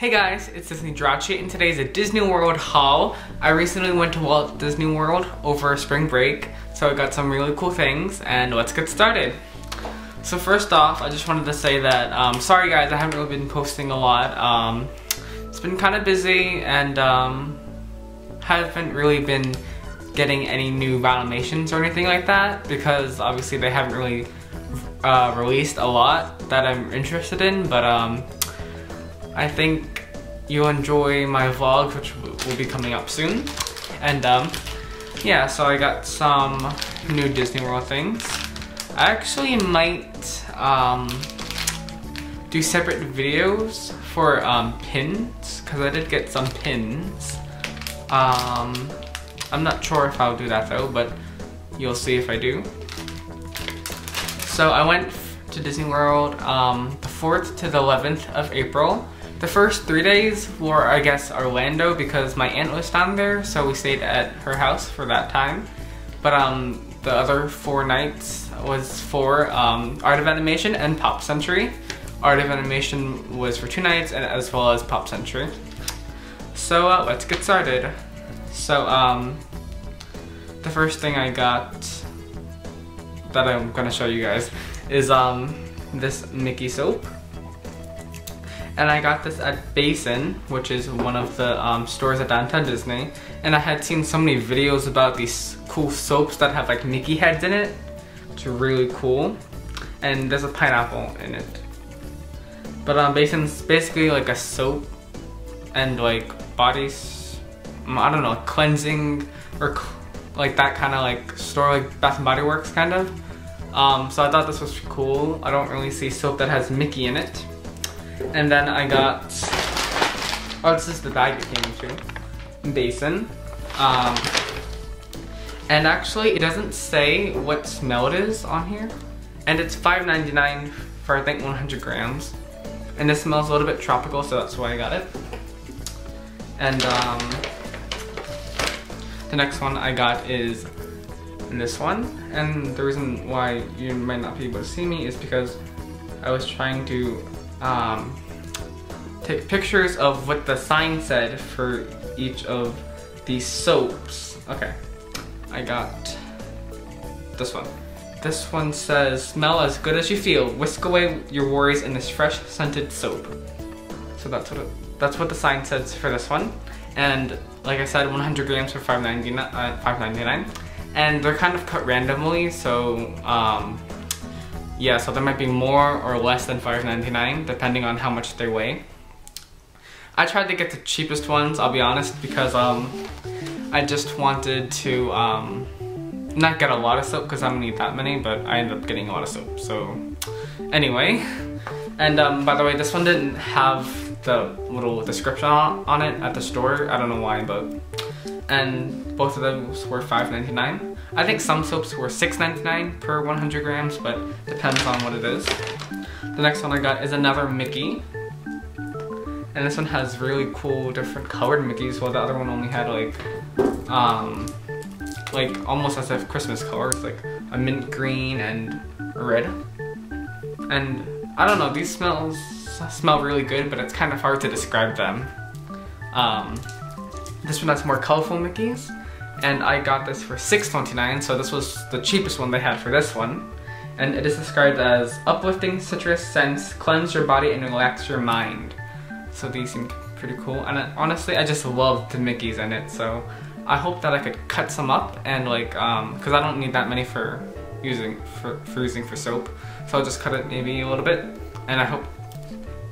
Hey guys, it's Disney Drachi and today is a Disney World haul. I recently went to Walt Disney World over spring break, so I got some really cool things and let's get started. So first off, I just wanted to say that, sorry guys, I haven't really been posting a lot. It's been kind of busy and haven't really been getting any new animations or anything like that because obviously they haven't really released a lot that I'm interested in, but I think you'll enjoy my vlogs, which will be coming up soon. And yeah, so I got some new Disney World things. I actually might do separate videos for pins, because I did get some pins. I'm not sure if I'll do that though, but you'll see if I do. So I went to Disney World the 4th to the 11th of April. The first 3 days were, I guess, Orlando because my aunt was down there, so we stayed at her house for that time. But the other 4 nights was for Art of Animation and Pop Century. Art of Animation was for 2 nights, and as well as Pop Century. So let's get started. So the first thing I got that I'm gonna show you guys is this Mickey soap. And I got this at Basin, which is one of the stores at Downtown Disney. And I had seen so many videos about these cool soaps that have like Mickey heads in it, which are really cool. And there's a pineapple in it. But Basin's basically like a soap and like bodies, I don't know, cleansing or like that kind of like store, like Bath and Body Works kind of. So I thought this was cool. I don't really see soap that has Mickey in it. And then I got, oh, this is the bag it came to, Basin. And actually it doesn't say what smell it is on here. And it's $5.99 for I think 100 grams. And this smells a little bit tropical, so that's why I got it. And the next one I got is this one. And the reason why you might not be able to see me is because I was trying to take pictures of what the sign said for each of these soaps. Okay, I got this one. This one says, smell as good as you feel. Whisk away your worries in this fresh scented soap. So that's what the sign says for this one. And like I said, 100 grams for $5.99. And they're kind of cut randomly, so yeah, so there might be more or less than $5.99 depending on how much they weigh. I tried to get the cheapest ones, I'll be honest, because I just wanted to not get a lot of soap because I don't need that many, but I ended up getting a lot of soap. So anyway, and by the way, this one didn't have the little description on it at the store. I don't know why, but and both of those were $5.99. I think some soaps were $6.99 per 100 grams, but depends on what it is. The next one I got is another Mickey. And this one has really cool different colored Mickeys, while the other one only had like almost as if Christmas colors, like a mint green and red. And I don't know, these smell really good, but it's kind of hard to describe them. This one has more colorful Mickeys. And I got this for $6.29, so this was the cheapest one they had for this one. And it is described as uplifting citrus scents, cleanse your body and relax your mind. So these seem pretty cool. And honestly, I just love the Mickeys in it, so I hope that I could cut some up and like, cause I don't need that many for using for soap. So I'll just cut it maybe a little bit, and I hope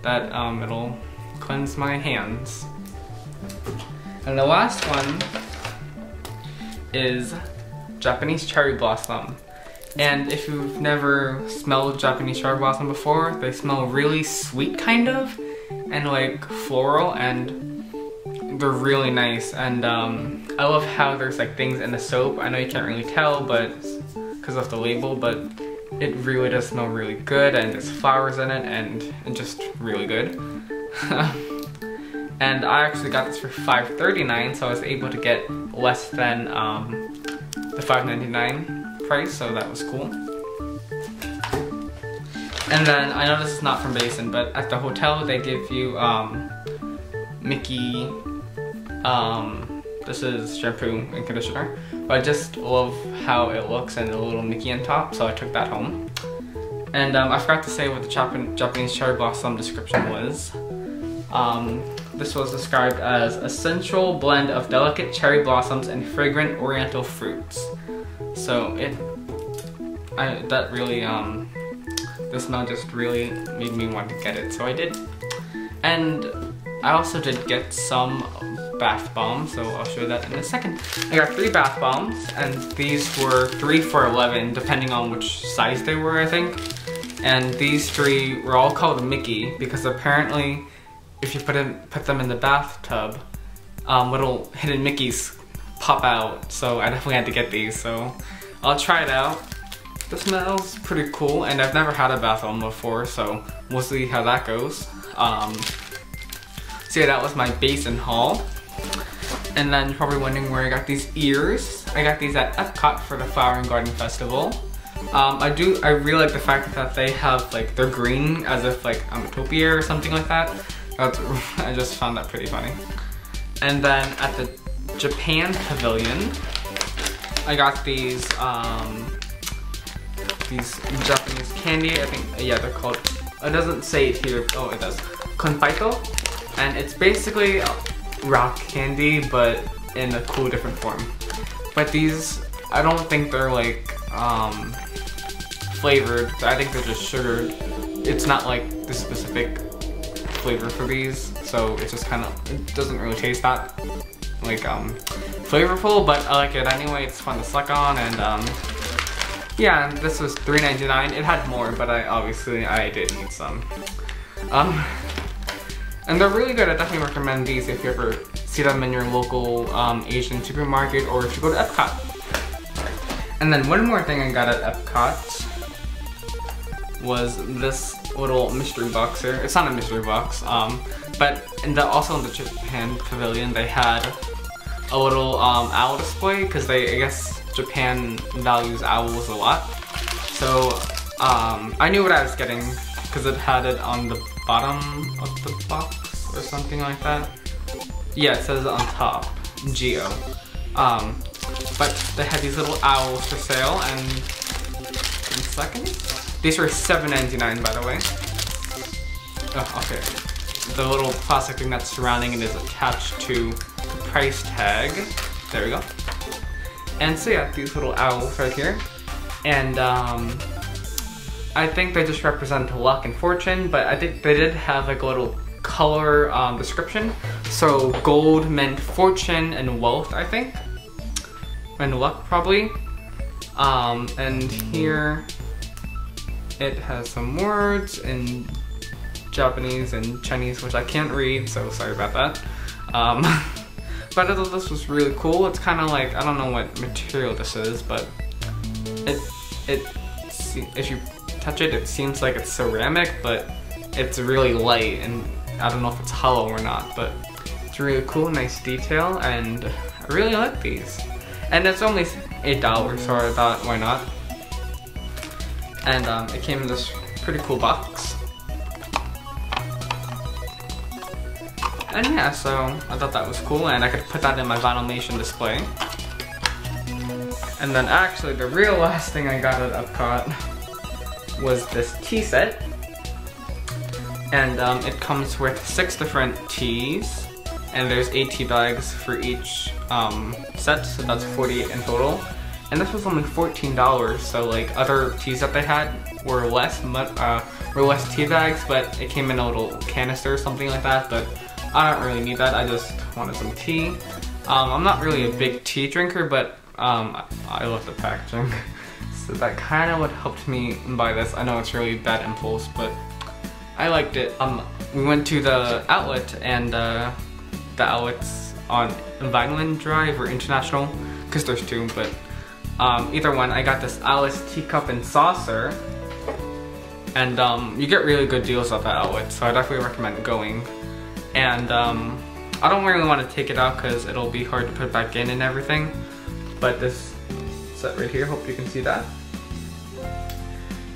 that it'll cleanse my hands. And the last one is Japanese cherry blossom. And if you've never smelled Japanese cherry blossom before, they smell really sweet kind of, and like floral, and they're really nice. And I love how there's like things in the soap. I know you can't really tell, but because of the label, but it really does smell really good, and there's flowers in it, and it's just really good. And I actually got this for $5.39, so I was able to get less than the $5.99 price, so that was cool. And then, I know this is not from Basin, but at the hotel they give you Mickey, this is shampoo and conditioner, but I just love how it looks and a little Mickey on top, so I took that home. And I forgot to say what the Japanese cherry blossom description was. This was described as a sensual blend of delicate cherry blossoms and fragrant oriental fruits. So that really, the smell just really made me want to get it, so I did. And I also did get some bath bombs, so I'll show you that in a second. I got 3 bath bombs, and these were 3 for $11, depending on which size they were, I think. And these 3 were all called Mickey because apparently if you put them in the bathtub, little hidden Mickeys pop out. So I definitely had to get these, so I'll try it out. It smells pretty cool, and I've never had a bath bomb before, so we'll see how that goes. So yeah, that was my basin haul. And then you're probably wondering where I got these ears. I got these at Epcot for the Flower and Garden Festival. I really like the fact that they have, like, they're green as if like Amatopia or something like that. I just found that pretty funny. And then at the Japan Pavilion, I got these Japanese candy. I think, yeah, they're called, it doesn't say it here, oh it does, konpaito. And it's basically rock candy, but in a cool different form. But these, I don't think they're like flavored. I think they're just sugared. It's not like the specific flavor for these, so it's just kind of, it doesn't really taste that like flavorful, but I like it anyway. It's fun to suck on, and yeah, this was $3.99. It had more, but I did eat some. And they're really good. I definitely recommend these if you ever see them in your local Asian supermarket, or if you go to Epcot. And then one more thing I got at Epcot was this little mystery box here. It's not a mystery box, but also in the Japan Pavilion they had a little owl display, because I guess Japan values owls a lot. So I knew what I was getting because it had it on the bottom of the box or something like that. Yeah, it says on top, Geo. But they had these little owls for sale, and in seconds. These were $7.99, by the way. Oh, okay. The little plastic thing that's surrounding it is attached to the price tag. There we go. And so yeah, these little owls right here. And I think they just represent luck and fortune, but I think they did have like a little color description. So gold meant fortune and wealth, I think. And luck, probably. And here it has some words in Japanese and Chinese, which I can't read, so sorry about that. But I thought this was really cool. It's kind of like, I don't know what material this is, but if you touch it, it seems like it's ceramic, but it's really light, and I don't know if it's hollow or not, but it's really cool, nice detail, and I really like these. And it's only $8, so I thought, why not? And it came in this pretty cool box. And yeah, so I thought that was cool, and I could put that in my Vinylmation display. And then actually, the real last thing I got at Epcot was this tea set. And it comes with 6 different teas, and there's 8 tea bags for each set, so that's 48 in total. And this was only $14, so like other teas that they had were less tea bags, but it came in a little canister or something like that, but I don't really need that. I just wanted some tea. I'm not really a big tea drinker, but I love the packaging. So that kind of what helped me buy this. I know it's really bad impulse, but I liked it. We went to the outlet, and the outlet's on Vineland Drive or International, because there's 2, but either one. I got this Alice teacup and saucer, and you get really good deals at that outlet, so I definitely recommend going. And I don't really want to take it out because it'll be hard to put back in and everything, but this set right here, hope you can see that.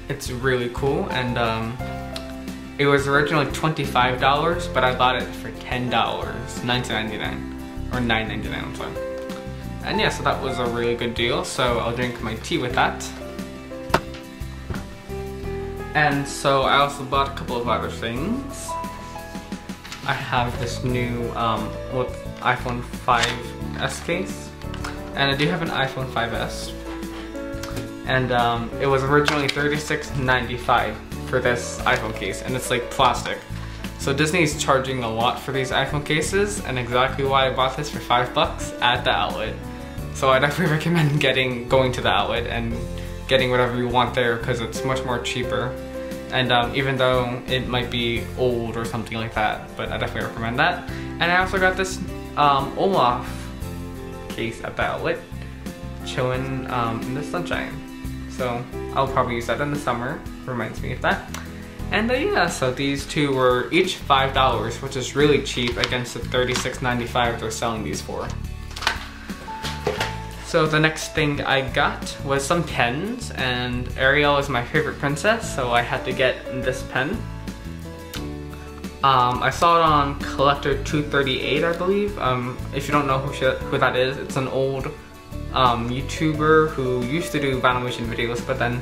It's really cool, and It was originally $25, but I bought it for $10, $19.99 or $9.99, I'm sorry. And yeah, so that was a really good deal. So I'll drink my tea with that. And so I also bought a couple of other things. I have this new iPhone 5S case, and I do have an iPhone 5S. And it was originally $36.95 for this iPhone case, and it's like plastic. So Disney's charging a lot for these iPhone cases, and exactly why I bought this for $5 at the outlet. So I definitely recommend going to the outlet and getting whatever you want there, because it's much more cheaper. And even though it might be old or something like that, but I definitely recommend that. And I also got this Olaf case at the outlet, chilling in the sunshine. So I'll probably use that in the summer, reminds me of that. And yeah, so these two were each $5, which is really cheap against the $36.95 they're selling these for. So the next thing I got was some pens, and Ariel is my favorite princess, so I had to get this pen. I saw it on Collector 238, I believe. If you don't know who that is, it's an old YouTuber who used to do animation videos, but then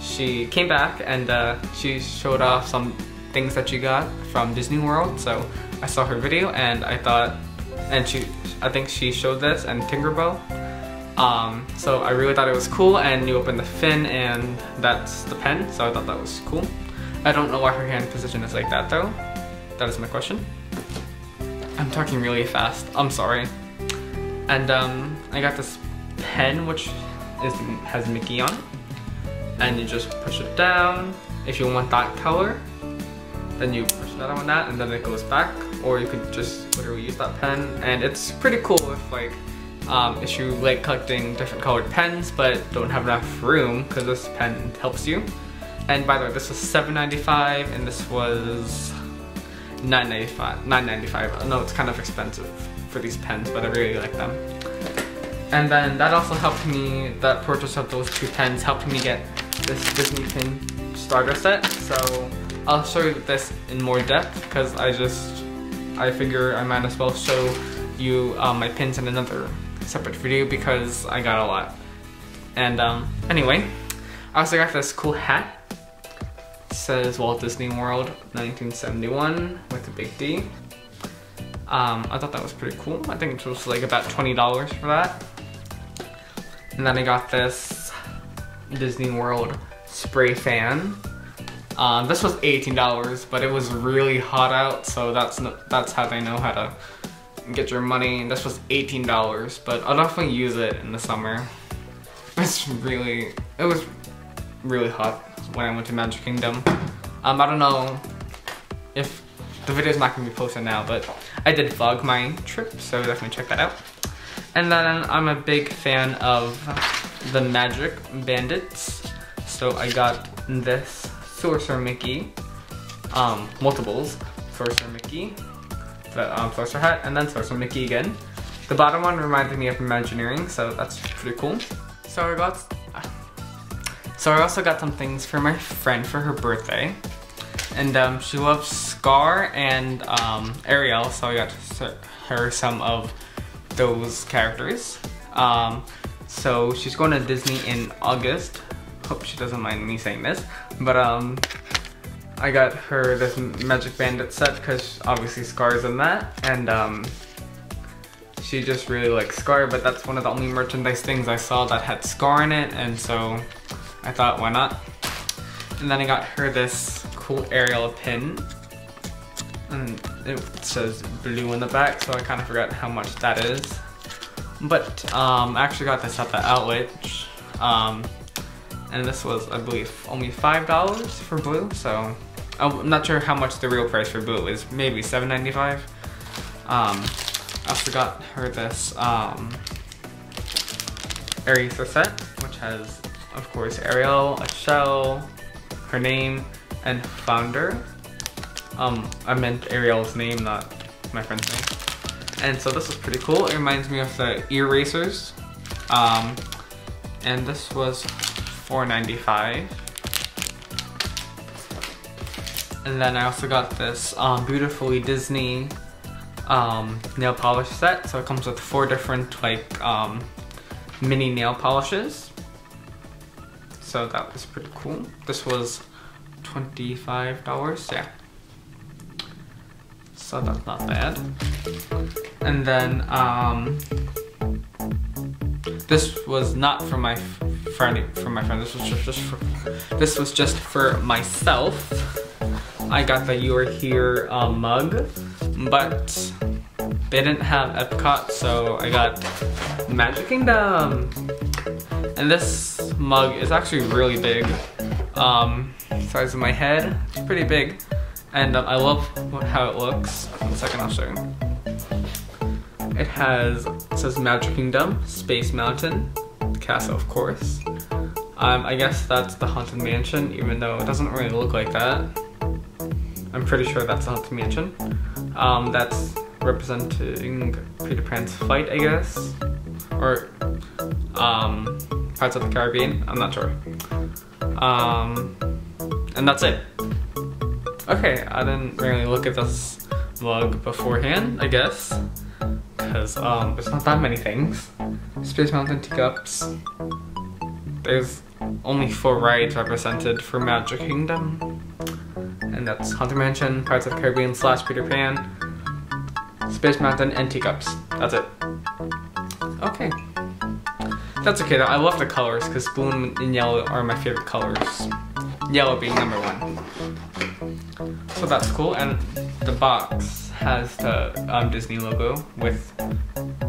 she came back and she showed off some things that she got from Disney World. So I saw her video and I thought, and I think she showed this and Tinkerbell. So I really thought it was cool, and you open the fin and that's the pen, so I thought that was cool. I don't know why her hand position is like that though. That is my question. I'm talking really fast, I'm sorry. And I got this pen which has Mickey on it, and you just push it down. If you want that color, then you push that on that and then it goes back, or you could just literally use that pen. And it's pretty cool if like if you like collecting different colored pens but don't have enough room, because this pen helps you. And by the way, this was $7.95 and this was $9.95. I know it's kind of expensive for these pens, but I really like them. And then that also helped me, that purchase of those two pens helped me get this Disney pin starter set. So I'll show you this in more depth, because I figure I might as well show you my pins in another separate video, because I got a lot. And anyway, I also got this cool hat. It says Walt Disney World 1971 with a big D. I thought that was pretty cool. I think it was like about $20 for that. And then I got this Disney World spray fan. This was $18, but it was really hot out, so that's how they know how to get your money. This was $18, but I'll definitely use it in the summer. It was really hot when I went to Magic Kingdom. I don't know if the video's not gonna be posted now, but I did vlog my trip, so definitely check that out. And then I'm a big fan of the Magic Bandits, so I got this Sorcerer Mickey, multiples, Sorcerer Mickey, the Sorcerer hat, and then Sorcerer Mickey again. The bottom one reminded me of Imagineering, so that's pretty cool. So I also got some things for my friend for her birthday, and she loves Scar and Ariel, so I got her some of those characters. So she's going to Disney in August. Hope she doesn't mind me saying this, but I got her this Magic Bandit set because obviously Scar's in that, and she just really likes Scar, but that's one of the only merchandise things I saw that had Scar in it, and so I thought, why not? And then I got her this cool Ariel Pen, and it says blue in the back, so I kind of forgot how much that is. But I actually got this at the outlet, and this was, I believe, only $5 for blue, so I'm not sure how much the real price for blue is, maybe $7.95. I also got her this eraser set, which has, of course, Ariel, a shell, her name, and founder. I meant Ariel's name, not my friend's name. And so this was pretty cool. It reminds me of the erasers. And this was $4.95. And then I also got this Beautifully Disney nail polish set. So it comes with 4 different like mini nail polishes. So that was pretty cool. This was $25, yeah. So that's not bad. And then this was not for my friend. This was just for myself. I got the You Are Here mug, but they didn't have Epcot, so I got Magic Kingdom. And this mug is actually really big. Size of my head, it's pretty big. And I love how it looks. One second, I'll show you. It says Magic Kingdom, Space Mountain, the castle of course. I guess that's the Haunted Mansion, even though it doesn't really look like that. I'm pretty sure that's the Haunted Mansion. That's representing Peter Pan's flight, I guess. Or Pirates of the Caribbean, I'm not sure. And that's it. Okay, I didn't really look at this mug beforehand, I guess. Because there's not that many things. Space Mountain teacups. There's only 4 rides represented for Magic Kingdom. And that's Haunted Mansion, Pirates of the Caribbean / Peter Pan, Space Mountain, and teacups. That's it. Okay. That's okay though, I love the colors because blue and yellow are my favorite colors. Yellow being #1. So that's cool, and the box has the Disney logo with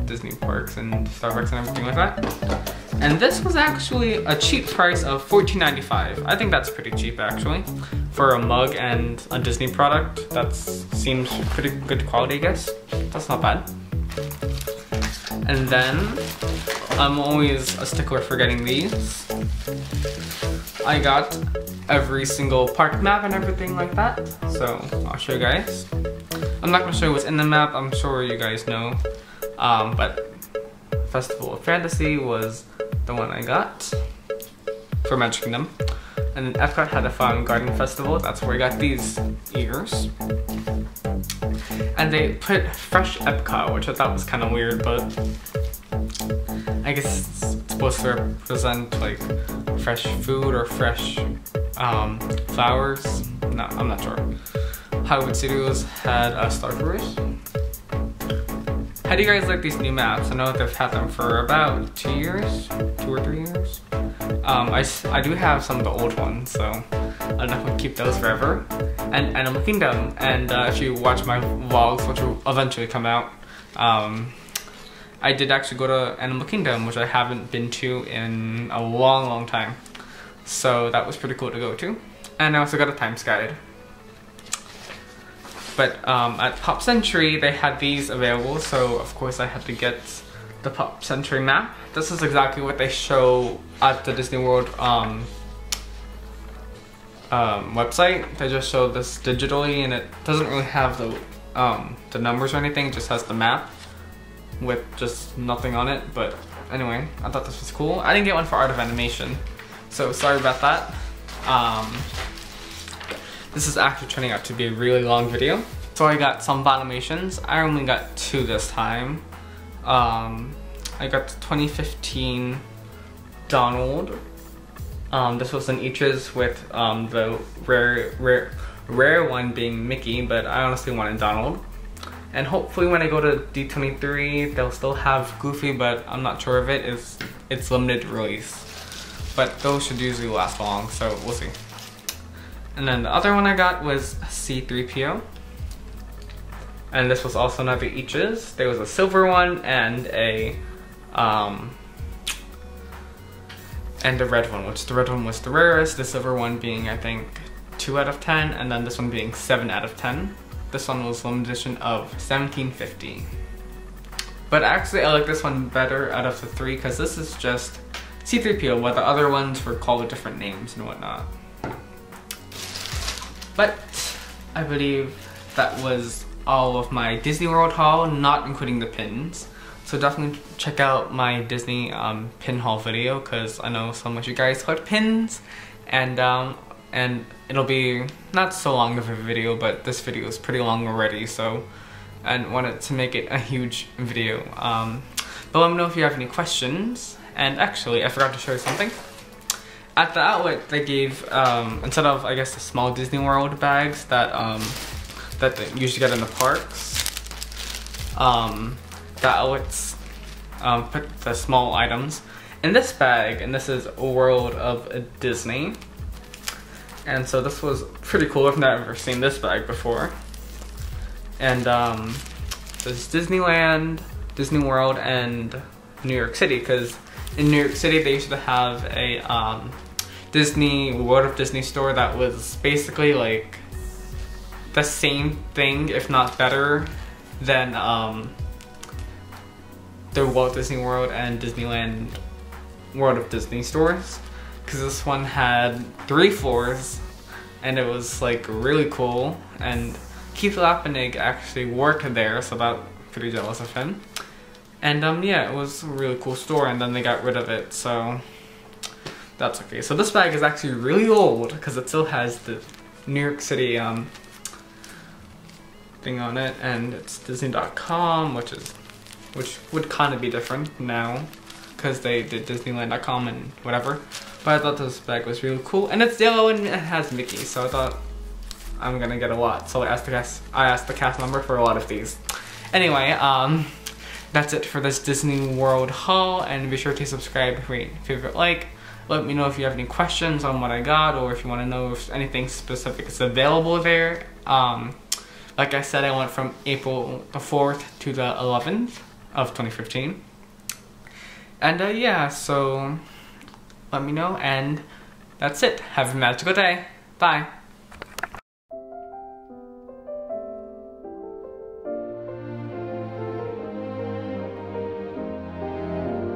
Disney parks and Starbucks and everything like that. And this was actually a cheap price of $14.95. I think that's pretty cheap actually. For a mug and a Disney product, that seems pretty good quality, I guess. That's not bad. And then, I'm always a stickler for getting these. I got every single park map and everything like that. So, I'll show you guys. I'm not gonna show you what's in the map, I'm sure you guys know. But Festival of Fantasy was the one I got for Magic Kingdom. And then Epcot had a Fun Garden Festival, that's where I got these ears. And they put Fresh Epcot, which I thought was kind of weird, but I guess it's supposed to represent like fresh food or fresh flowers. No, I'm not sure. Hollywood Studios had Star Tours. How do you guys like these new maps? I know they've had them for about 2 years, 2 or 3 years. I do have some of the old ones, so I'll definitely keep those forever. And Animal Kingdom, and if you watch my vlogs, which will eventually come out, I did actually go to Animal Kingdom, which I haven't been to in a long time. So that was pretty cool to go to. And I also got a Times Guide. But at Pop Century, they had these available, so of course I had to get the Pop Century map. This is exactly what they show at the Disney World website. They just show this digitally, and it doesn't really have the numbers or anything. It just has the map with just nothing on it. But anyway, I thought this was cool. I didn't get one for Art of Animation, so sorry about that. This is actually turning out to be a really long video. So I got some Bottomations. I only got 2 this time. I got the 2015 Donald. This was in eaches with the rare one being Mickey, but I honestly wanted Donald. And hopefully when I go to D23, they'll still have Goofy, but I'm not sure of it. It's limited release. But those should usually last long, so we'll see. And then the other one I got was C-3PO. And this was also another eaches. There was a silver one and a red one, which the red one was the rarest, the silver one being I think 2 out of 10, and then this one being 7 out of 10. This one was limited edition of 1750. But actually I like this one better out of the 3 because this is just C-3PO, while the other ones were called with different names and whatnot. But I believe that was all of my Disney World haul, not including the pins. So definitely check out my Disney pin haul video because I know some of you guys collect pins. And and it'll be not so long of a video, but this video is pretty long already, so I wanted to make it a huge video. But let me know if you have any questions. And actually, I forgot to show you something. At the outlet, they gave, instead of, I guess, the small Disney World bags that that they usually get in the parks, the outlets put the small items in this bag, and this is a World of Disney. And so this was pretty cool. I've never seen this bag before. And there's Disneyland, Disney World, and New York City, because in New York City they used to have a World of Disney store that was basically like the same thing, if not better, than the Walt Disney World and Disneyland World of Disney stores, because this one had 3 floors and it was like really cool, and Keith Lappenig actually worked there, so I'm pretty jealous of him. And yeah, it was a really cool store, and then they got rid of it, so that's okay. So this bag is actually really old because it still has the New York City thing on it, and it's Disney.com, which would kind of be different now because they did Disneyland.com and whatever. But I thought this bag was really cool, and it's yellow and it has Mickey, so I thought I'm gonna get a lot. So I asked the cast member for a lot of these. Anyway, that's it for this Disney World haul, and be sure to subscribe, rate, favorite, like. Let me know if you have any questions on what I got, or if you want to know if anything specific is available there. Like I said, I went from April the 4th to the 11th of 2015. And yeah, so let me know, and that's it. Have a magical day. Bye.